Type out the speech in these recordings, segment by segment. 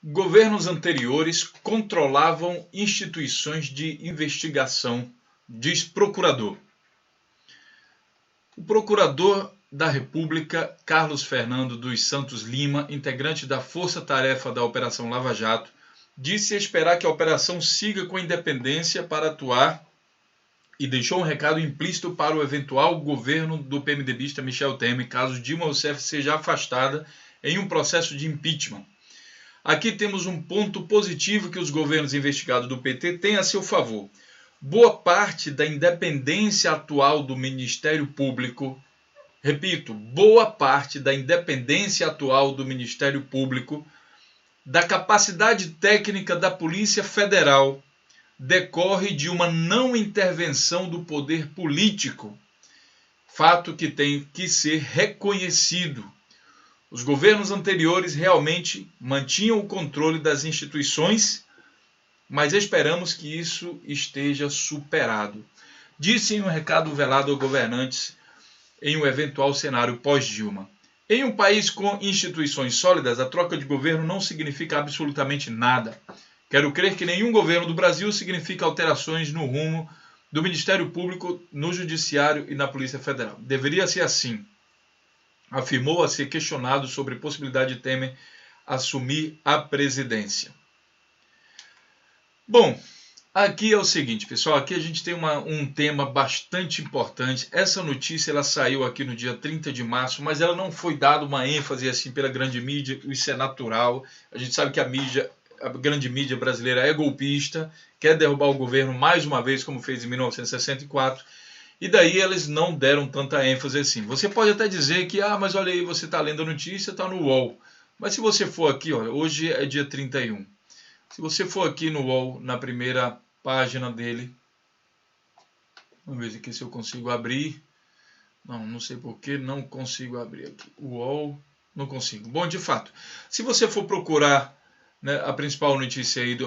Governos anteriores controlavam instituições de investigação, diz procurador. O procurador da República, Carlos Fernando dos Santos Lima, integrante da Força-Tarefa da Operação Lava Jato, disse esperar que a operação siga com independência para atuar e deixou um recado implícito para o eventual governo do PMDBista Michel Temer, caso Dilma Rousseff seja afastada em um processo de impeachment. Aqui temos um ponto positivo que os governos investigados do PT têm a seu favor. Boa parte da independência atual do Ministério Público, repito, boa parte da independência atual do Ministério Público, da capacidade técnica da Polícia Federal, decorre de uma não intervenção do poder político, fato que tem que ser reconhecido. Os governos anteriores realmente mantinham o controle das instituições, mas esperamos que isso esteja superado. Disse em um recado velado a governantes em um eventual cenário pós-Dilma. Em um país com instituições sólidas, a troca de governo não significa absolutamente nada. Quero crer que nenhum governo do Brasil significa alterações no rumo do Ministério Público, no Judiciário e na Polícia Federal. Deveria ser assim, afirmou a ser questionado sobre a possibilidade de Temer assumir a presidência. Bom, aqui é o seguinte, pessoal, aqui a gente tem um tema bastante importante. Essa notícia ela saiu aqui no dia 30 de março, mas ela não foi dada uma ênfase assim pela grande mídia, isso é natural. A gente sabe que a grande mídia brasileira é golpista, quer derrubar o governo mais uma vez, como fez em 1964, e daí eles não deram tanta ênfase assim. Você pode até dizer que, mas olha aí, você está lendo a notícia, está no UOL. Mas se você for aqui, olha, hoje é dia 31. Se você for aqui no UOL, na primeira página dele, vamos ver aqui se eu consigo abrir. Não sei por que não consigo abrir aqui. O UOL, não consigo. Bom, de fato, se você for procurar, né, a principal notícia aí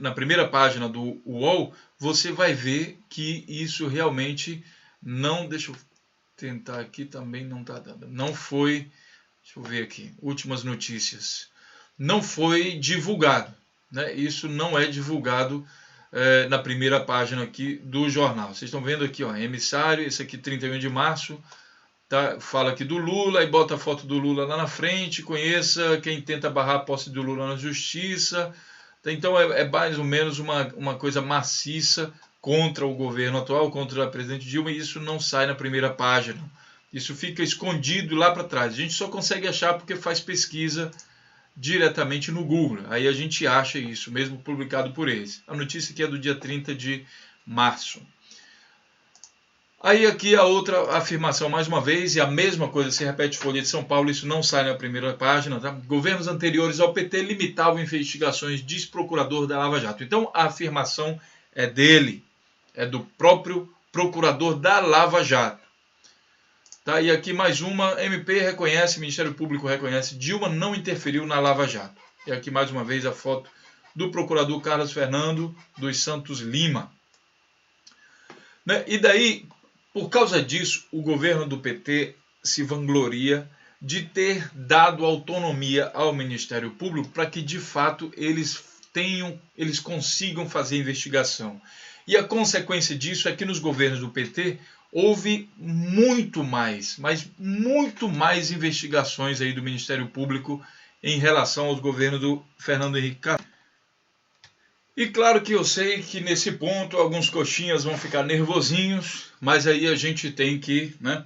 na primeira página do UOL, você vai ver que isso realmente não... Deixa eu tentar aqui, também não está dando. Não foi... Deixa eu ver aqui. Últimas notícias. Não foi divulgado. Né? Isso não é divulgado na primeira página aqui do jornal. Vocês estão vendo aqui, ó, emissário, esse aqui 31 de março, tá? Fala aqui do Lula e bota a foto do Lula lá na frente, conheça quem tenta barrar a posse do Lula na justiça. Então é mais ou menos uma coisa maciça contra o governo atual, contra a presidente Dilma, e isso não sai na primeira página. Isso fica escondido lá para trás. A gente só consegue achar porque faz pesquisa diretamente no Google. Aí a gente acha isso, mesmo publicado por eles. A notícia aqui é do dia 30 de março. Aí aqui a outra afirmação, mais uma vez, e a mesma coisa se repete Folha de São Paulo, isso não sai na primeira página, tá? Governos anteriores ao PT limitavam investigações, diz procurador da Lava Jato. Então a afirmação é dele, é do próprio procurador da Lava Jato. Tá, e aqui mais uma, MP reconhece, Ministério Público reconhece, Dilma não interferiu na Lava Jato. E aqui mais uma vez a foto do procurador Carlos Fernando dos Santos Lima. Né? E daí, por causa disso, o governo do PT se vangloria de ter dado autonomia ao Ministério Público para que, de fato, eles consigam fazer investigação. E a consequência disso é que nos governos do PT houve muito mais, mas muito mais investigações aí do Ministério Público em relação aos governos do Fernando Henrique Cardoso. E claro que eu sei que nesse ponto alguns coxinhas vão ficar nervosinhos, mas aí a gente tem que, né,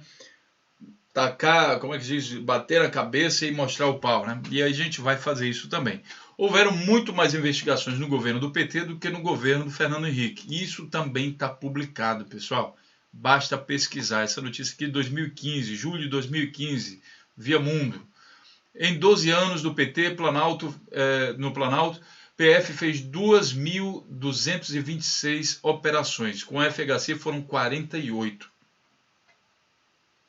tacar, como é que diz, bater a cabeça e mostrar o pau, né? E aí a gente vai fazer isso também. Houveram muito mais investigações no governo do PT do que no governo do Fernando Henrique. E isso também está publicado, pessoal. Basta pesquisar. Essa notícia aqui de 2015, julho de 2015, via Mundo. Em 12 anos do PT, no Planalto, PF fez 2.226 operações. Com a FHC foram 48.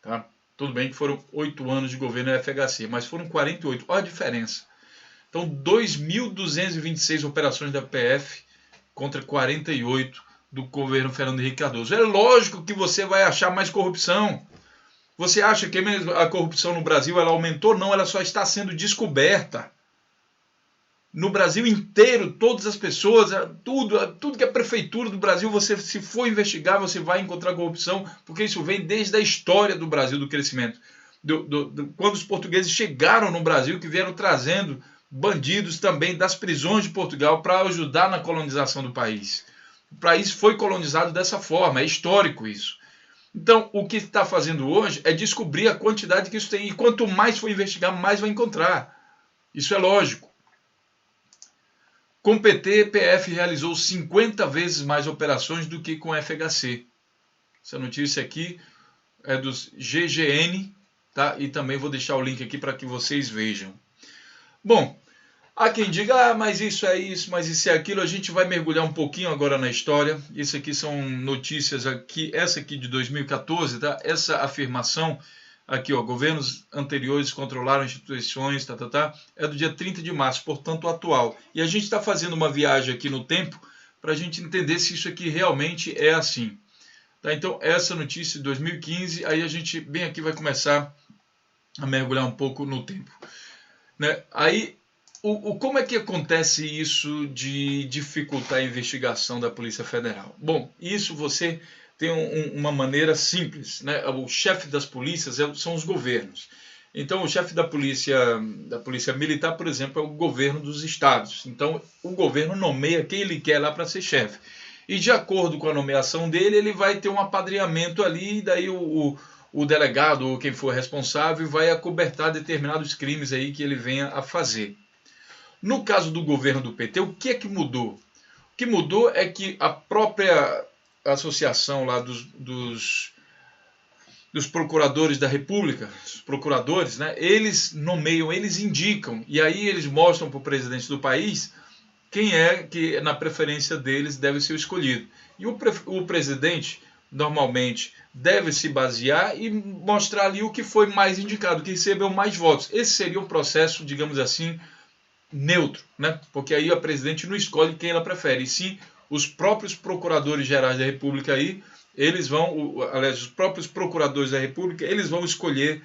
Tá? Tudo bem que foram 8 anos de governo da FHC, mas foram 48. Olha a diferença. Então, 2.226 operações da PF contra 48 do governo Fernando Henrique Cardoso. É lógico que você vai achar mais corrupção. Você acha que a corrupção no Brasil ela aumentou? Não, ela só está sendo descoberta. no Brasil inteiro, todas as pessoas, tudo que é prefeitura do Brasil, você, se for investigar, você vai encontrar corrupção, porque isso vem desde a história do Brasil, do crescimento. Quando os portugueses chegaram no Brasil, que vieram trazendo bandidos também das prisões de Portugal para ajudar na colonização do país. O país foi colonizado dessa forma, é histórico isso. Então, o que está fazendo hoje é descobrir a quantidade que isso tem. E quanto mais for investigar, mais vai encontrar. Isso é lógico. Com PT, PF realizou 50 vezes mais operações do que com FHC. Essa notícia aqui é dos GGN, tá? E também vou deixar o link aqui para que vocês vejam. Bom, há quem diga, mas isso é isso, mas isso é aquilo. A gente vai mergulhar um pouquinho agora na história. Isso aqui são notícias aqui, essa aqui de 2014, tá? Essa afirmação aqui, ó, governos anteriores controlaram instituições, é do dia 30 de março, portanto atual. E a gente está fazendo uma viagem aqui no tempo para a gente entender se isso aqui realmente é assim. Tá? Então, essa notícia de 2015, aí a gente bem aqui vai começar a mergulhar um pouco no tempo. Né? Aí, como é que acontece isso de dificultar a investigação da Polícia Federal? Bom, isso você tem uma maneira simples, né? O chefe das polícias são os governos. Então, o chefe da polícia militar, por exemplo, é o governo dos estados. Então, o governo nomeia quem ele quer lá para ser chefe. E de acordo com a nomeação dele, ele vai ter um apadrinhamento ali, e daí o delegado ou quem for responsável vai acobertar determinados crimes aí que ele venha a fazer. No caso do governo do PT, o que é que mudou? O que mudou é que a própria associação lá dos procuradores da República, os procuradores, né, eles nomeiam, eles indicam, e aí eles mostram para o presidente do país quem é que na preferência deles deve ser escolhido. E o presidente, normalmente, deve se basear e mostrar ali o que foi mais indicado, o que recebeu mais votos. Esse seria um processo, digamos assim, neutro, né? Porque aí a presidente não escolhe quem ela prefere, e sim os próprios procuradores gerais da República aí, eles vão, aliás, os próprios procuradores da República, eles vão escolher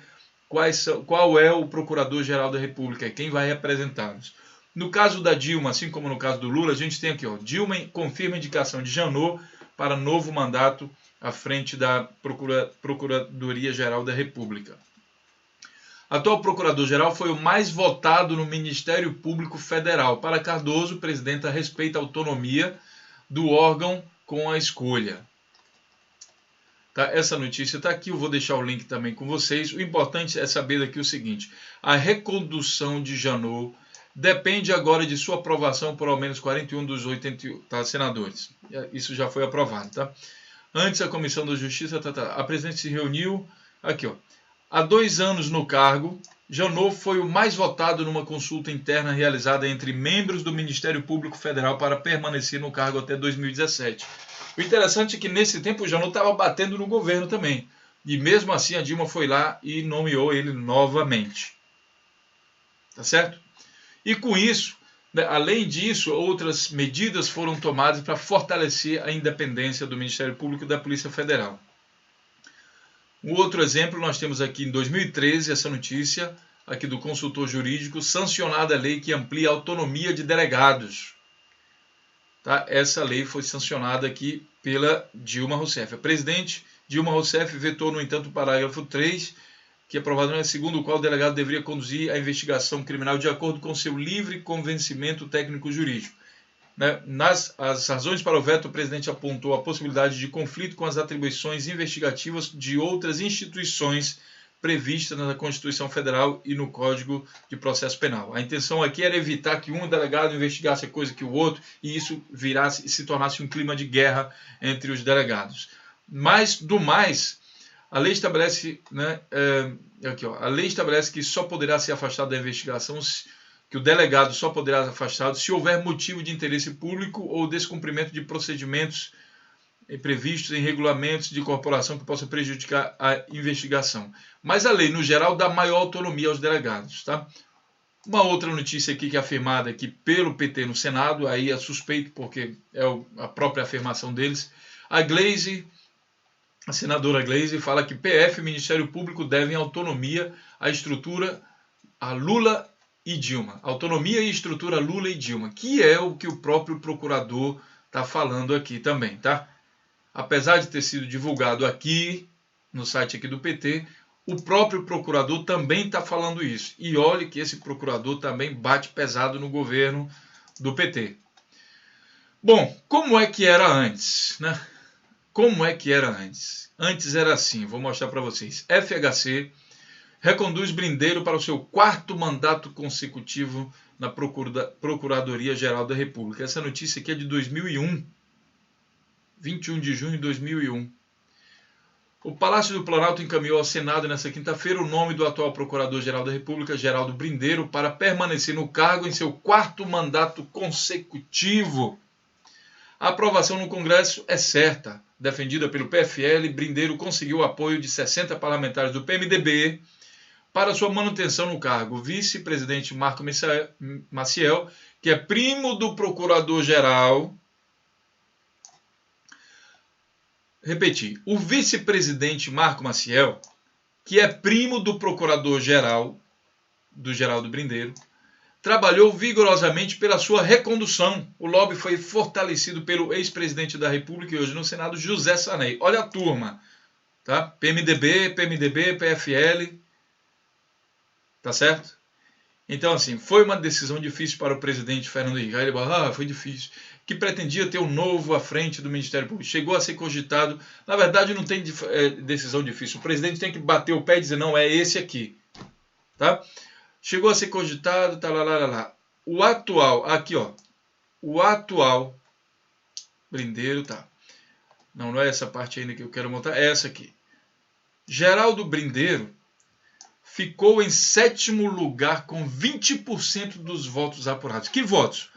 qual é o procurador-geral da República, quem vai representá-los. No caso da Dilma, assim como no caso do Lula, a gente tem aqui, ó, Dilma confirma a indicação de Janot para novo mandato à frente da Procuradoria-Geral da República. Atual procurador-geral foi o mais votado no Ministério Público Federal. Para Cardoso, o presidente respeita a autonomia do órgão com a escolha. Tá? Essa notícia está aqui, eu vou deixar o link também com vocês. O importante é saber daqui o seguinte: a recondução de Janot depende agora de sua aprovação por ao menos 41 dos 80 senadores. Isso já foi aprovado. Tá? Antes, a Comissão da Justiça, a presidente se reuniu, aqui, ó. Há 2 anos no cargo, Janot foi o mais votado numa consulta interna realizada entre membros do Ministério Público Federal para permanecer no cargo até 2017. O interessante é que nesse tempo o Janot estava batendo no governo também. E mesmo assim a Dilma foi lá e nomeou ele novamente. Tá certo? E com isso, né, além disso, outras medidas foram tomadas para fortalecer a independência do Ministério Público e da Polícia Federal. Um outro exemplo, nós temos aqui em 2013, essa notícia aqui do consultor jurídico, sancionada a lei que amplia a autonomia de delegados. Tá? Essa lei foi sancionada aqui pela Dilma Rousseff. A presidente Dilma Rousseff vetou, no entanto, o parágrafo 3, que é aprovado, segundo o qual o delegado deveria conduzir a investigação criminal de acordo com seu livre convencimento técnico-jurídico. As razões para o veto, o presidente apontou a possibilidade de conflito com as atribuições investigativas de outras instituições previstas na Constituição Federal e no Código de Processo Penal. A intenção aqui era evitar que um delegado investigasse a coisa que o outro e isso se tornasse um clima de guerra entre os delegados. Mas, do mais, a lei estabelece, a lei estabelece que só poderá ser afastado da investigação, que o delegado só poderá ser afastado se houver motivo de interesse público ou descumprimento de procedimentos previstos em regulamentos de corporação que possa prejudicar a investigação. Mas a lei, no geral, dá maior autonomia aos delegados. Tá? Uma outra notícia aqui que é afirmada aqui pelo PT no Senado, aí é suspeito porque é a própria afirmação deles. A senadora Gleisi fala que PF e Ministério Público devem autonomia à estrutura a Lula e Dilma. Autonomia e estrutura Lula e Dilma, que é o que o próprio procurador está falando aqui também, tá? Apesar de ter sido divulgado aqui, no site aqui do PT, o próprio procurador também está falando isso. E olhe que esse procurador também bate pesado no governo do PT. Bom, como é que era antes, né? Como é que era antes? Antes era assim, vou mostrar para vocês. FHC reconduz Brindeiro para o seu 4º mandato consecutivo na Procuradoria-Geral da República. Essa notícia aqui é de 2001, 21 de junho de 2001. O Palácio do Planalto encaminhou ao Senado nesta quinta-feira o nome do atual Procurador-Geral da República, Geraldo Brindeiro, para permanecer no cargo em seu 4º mandato consecutivo. A aprovação no Congresso é certa. Defendida pelo PFL, Brindeiro conseguiu o apoio de 60 parlamentares do PMDB para sua manutenção no cargo. O vice-presidente Marco Maciel, que é primo do Procurador-Geral... Repetir, o vice-presidente Marco Maciel, que é primo do procurador-geral, do Geraldo Brindeiro, trabalhou vigorosamente pela sua recondução. O lobby foi fortalecido pelo ex-presidente da República e hoje no Senado, José Sarney. Olha a turma, tá? PMDB, PFL, tá certo? Então, assim, foi uma decisão difícil para o presidente Fernando Henrique. Ele falou, foi difícil. Que pretendia ter um novo à frente do Ministério Público. Chegou a ser cogitado. Na verdade, não tem decisão difícil. O presidente tem que bater o pé e dizer, não, é esse aqui. Tá? Chegou a ser cogitado, tá lá. O atual, aqui, ó. O atual Brindeiro, tá. Não é essa parte ainda que eu quero montar, é essa aqui. Geraldo Brindeiro ficou em 7º lugar com 20% dos votos apurados. Que votos?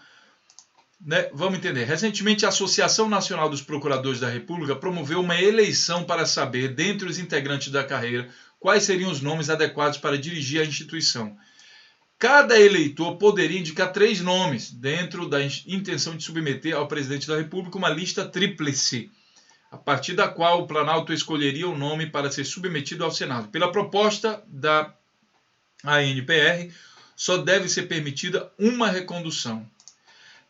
Né? Vamos entender. Recentemente, a Associação Nacional dos Procuradores da República promoveu uma eleição para saber, dentre os integrantes da carreira, quais seriam os nomes adequados para dirigir a instituição. Cada eleitor poderia indicar 3 nomes, dentro da intenção de submeter ao presidente da República uma lista tríplice, a partir da qual o Planalto escolheria o nome para ser submetido ao Senado. Pela proposta da ANPR, só deve ser permitida uma recondução.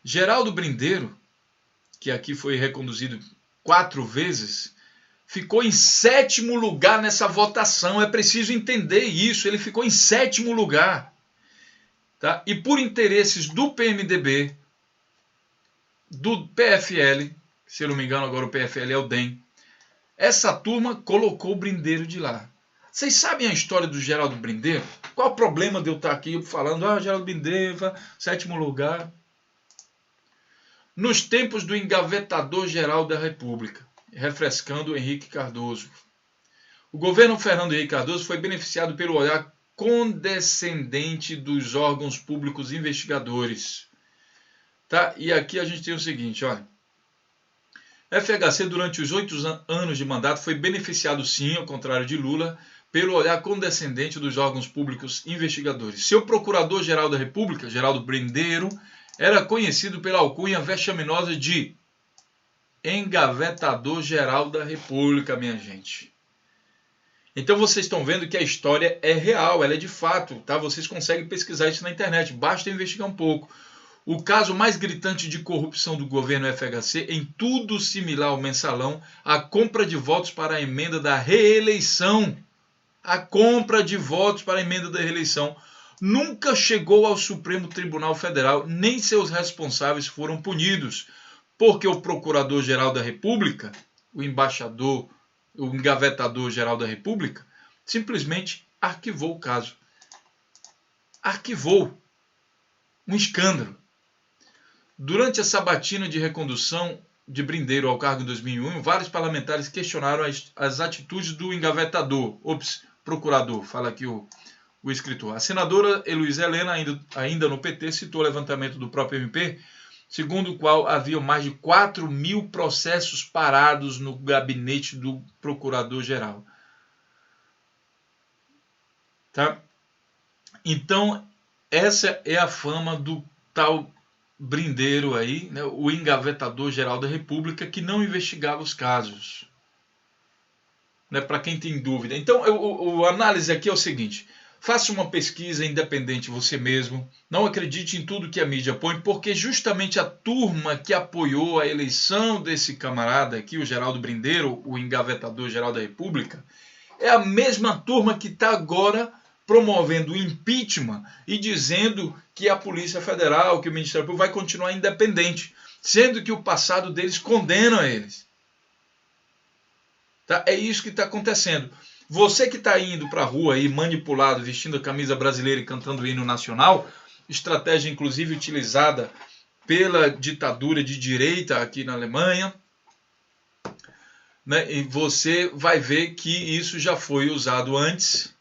Geraldo Brindeiro, que aqui foi reconduzido 4 vezes, ficou em 7º lugar nessa votação. É preciso entender isso. Ele ficou em 7º lugar. Tá? E por interesses do PMDB, do PFL, se eu não me engano agora o PFL é o DEM, essa turma colocou o Brindeiro de lá. Vocês sabem a história do Geraldo Brindeiro? Qual o problema de eu estar aqui falando, Geraldo Brindeiro, 7º lugar? Nos tempos do engavetador-geral da República, refrescando Henrique Cardoso. O governo Fernando Henrique Cardoso foi beneficiado pelo olhar condescendente dos órgãos públicos investigadores. Tá? E aqui a gente tem o seguinte, olha. FHC, durante os 8 anos de mandato, foi beneficiado sim, ao contrário de Lula, pelo olhar condescendente dos órgãos públicos investigadores. Seu procurador-geral da República, Geraldo Brindeiro, era conhecido pela alcunha vexaminosa de engavetador-geral da República, minha gente. Então vocês estão vendo que a história é real, ela é de fato, tá? Vocês conseguem pesquisar isso na internet, basta investigar um pouco. O caso mais gritante de corrupção do governo FHC, em tudo similar ao mensalão, a compra de votos para a emenda da reeleição. A compra de votos para a emenda da reeleição nunca chegou ao Supremo Tribunal Federal, nem seus responsáveis foram punidos, porque o Procurador-Geral da República, o embaixador, o engavetador-geral da República, simplesmente arquivou o caso. Arquivou. Um escândalo. Durante a sabatina de recondução de Brindeiro ao cargo em 2001, vários parlamentares questionaram as atitudes do engavetador, procurador, fala aqui o escritor. A senadora Heloísa Helena, ainda no PT, citou o levantamento do próprio MP, segundo o qual havia mais de 4.000 processos parados no gabinete do procurador-geral. Tá? Então, essa é a fama do tal Brindeiro aí, né, o engavetador-geral da República, que não investigava os casos. Né, para quem tem dúvida. Então, a análise aqui é o seguinte. Faça uma pesquisa independente você mesmo. Não acredite em tudo que a mídia põe, porque justamente a turma que apoiou a eleição desse camarada aqui, o Geraldo Brindeiro, o engavetador-geral da República, é a mesma turma que está agora promovendo o impeachment e dizendo que a Polícia Federal, que o Ministério Público vai continuar independente, sendo que o passado deles condena eles. Tá? É isso que está acontecendo. Você que está indo para a rua aí, manipulado, vestindo a camisa brasileira e cantando o hino nacional, estratégia inclusive utilizada pela ditadura de direita aqui na Alemanha, né? E você vai ver que isso já foi usado antes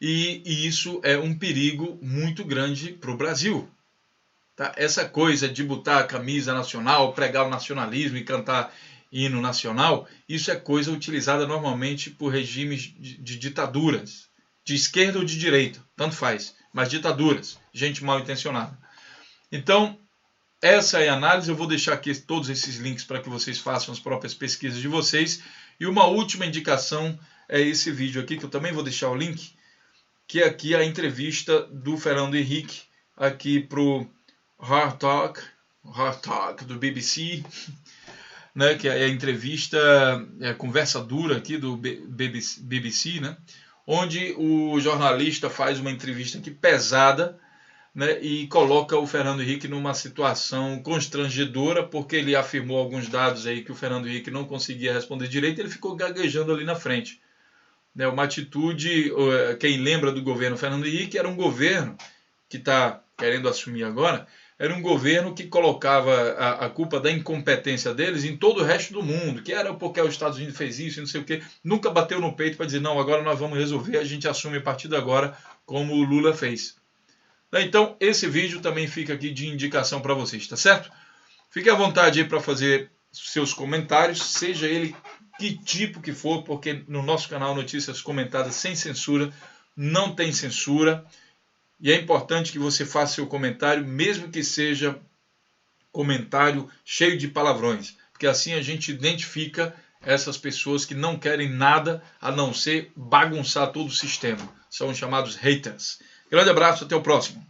e isso é um perigo muito grande para o Brasil. Tá? Essa coisa de botar a camisa nacional, pregar o nacionalismo e cantar hino nacional, isso é coisa utilizada normalmente por regimes de ditaduras, de esquerda ou de direita, tanto faz, mas ditaduras, gente mal intencionada. Então, essa é a análise. Eu vou deixar aqui todos esses links para que vocês façam as próprias pesquisas de vocês. E uma última indicação é esse vídeo aqui, que eu também vou deixar o link, que é aqui a entrevista do Fernando Henrique aqui para o Hard Talk do BBC, né, que é a entrevista, a conversa dura aqui do BBC, né, onde o jornalista faz uma entrevista aqui pesada, né, e coloca o Fernando Henrique numa situação constrangedora, porque ele afirmou alguns dados aí que o Fernando Henrique não conseguia responder direito, ele ficou gaguejando ali na frente. Né, uma atitude, quem lembra do governo Fernando Henrique, era um governo que está querendo assumir agora, era um governo que colocava a culpa da incompetência deles em todo o resto do mundo, que era porque os Estados Unidos fez isso e não sei o quê. Nunca bateu no peito para dizer, não, agora nós vamos resolver, a gente assume a partir de agora, como o Lula fez. Então, esse vídeo também fica aqui de indicação para vocês, tá certo? Fique à vontade aí para fazer seus comentários, seja ele que tipo que for, porque no nosso canal Notícias Comentadas Sem Censura, não tem censura. E é importante que você faça seu comentário, mesmo que seja comentário cheio de palavrões, porque assim a gente identifica essas pessoas que não querem nada a não ser bagunçar todo o sistema. São os chamados haters. Grande abraço, até o próximo.